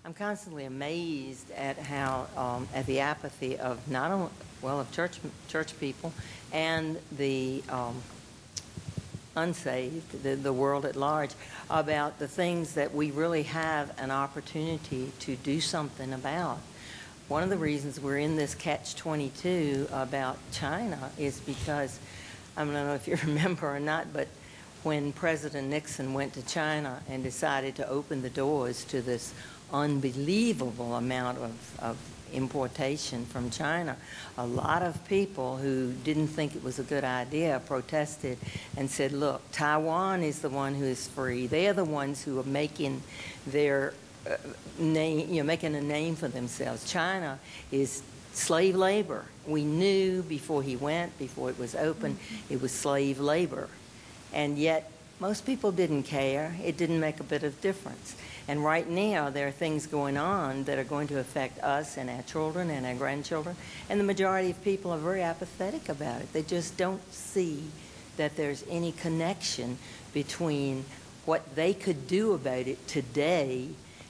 I'm constantly amazed at how, at the apathy of not only, well, of church people and the unsaved, the world at large, about the things that we really have an opportunity to do something about. One of the reasons we're in this catch-22 about China is because, I don't know if you remember or not, but when President Nixon went to China and decided to open the doors to this unbelievable amount of importation from China, a lot of people who didn't think it was a good idea protested and said, look, Taiwan is the one who is free. They're the ones who are making their name, making a name for themselves. China is slave labor. We knew before he went, before it was open, it was slave labor. And yet, most people didn't care. It didn't make a bit of difference. And right now, there are things going on that are going to affect us and our children and our grandchildren. And the majority of people are very apathetic about it. They just don't see that there's any connection between what they could do about it today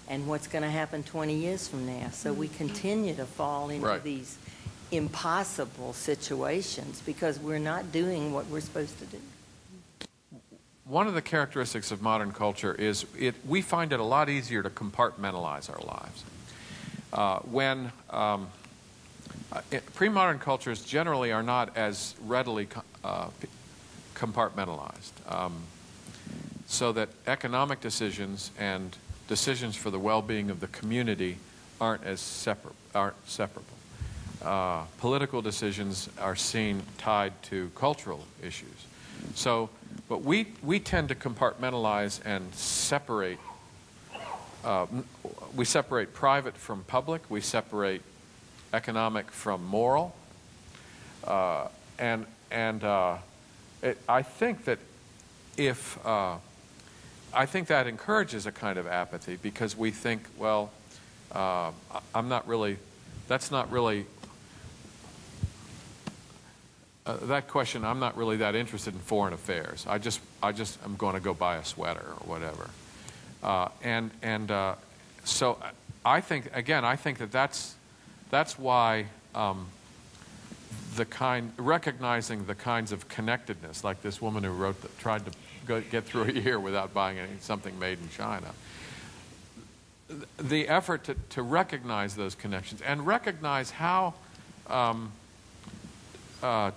and what's going to happen 20 years from now. So we continue to fall into these impossible situations because we're not doing what we're supposed to do. One of the characteristics of modern culture is we find it a lot easier to compartmentalize our lives. Pre-modern cultures generally are not as readily compartmentalized, so that economic decisions and decisions for the well-being of the community aren't separable. Political decisions are seen tied to cultural issues. But we tend to compartmentalize and separate. We separate private from public. We separate economic from moral. I think that I think that encourages a kind of apathy because we think, well, I'm not really. That's not really. That question, I'm not really that interested in foreign affairs. I just am going to go buy a sweater or whatever. So I think, again, that's why recognizing the kinds of connectedness, like this woman who tried to get through a year without buying something made in China. The effort to recognize those connections and recognize how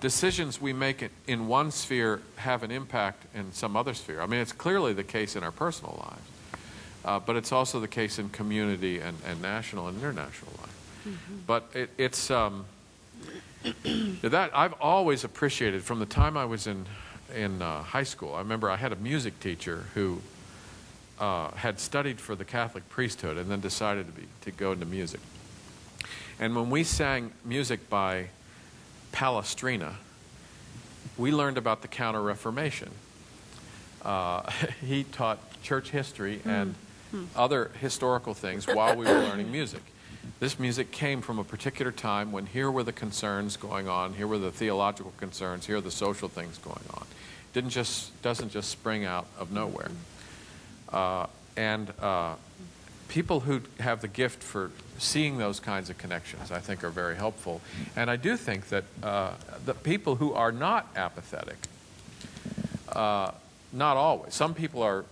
decisions we make in one sphere have an impact in some other sphere. I mean, it's clearly the case in our personal lives, but it's also the case in community and national and international life. But it's that I've always appreciated from the time I was in high school. I remember I had a music teacher who had studied for the Catholic priesthood and then decided to go into music. And when we sang music by Palestrina, we learned about the Counter-Reformation. He taught church history and other historical things while we were learning music. This music came from a particular time when here were the concerns going on, here were the theological concerns, here are the social things going on. It doesn't just spring out of nowhere. People who have the gift for seeing those kinds of connections, I think, are very helpful. And I do think that the people who are not apathetic, not always. Some people are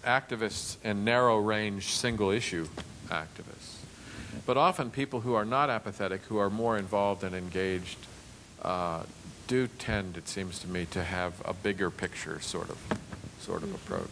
activists and narrow-range, single-issue activists. But often people who are not apathetic, who are more involved and engaged, do tend, it seems to me, to have a bigger picture sort of approach.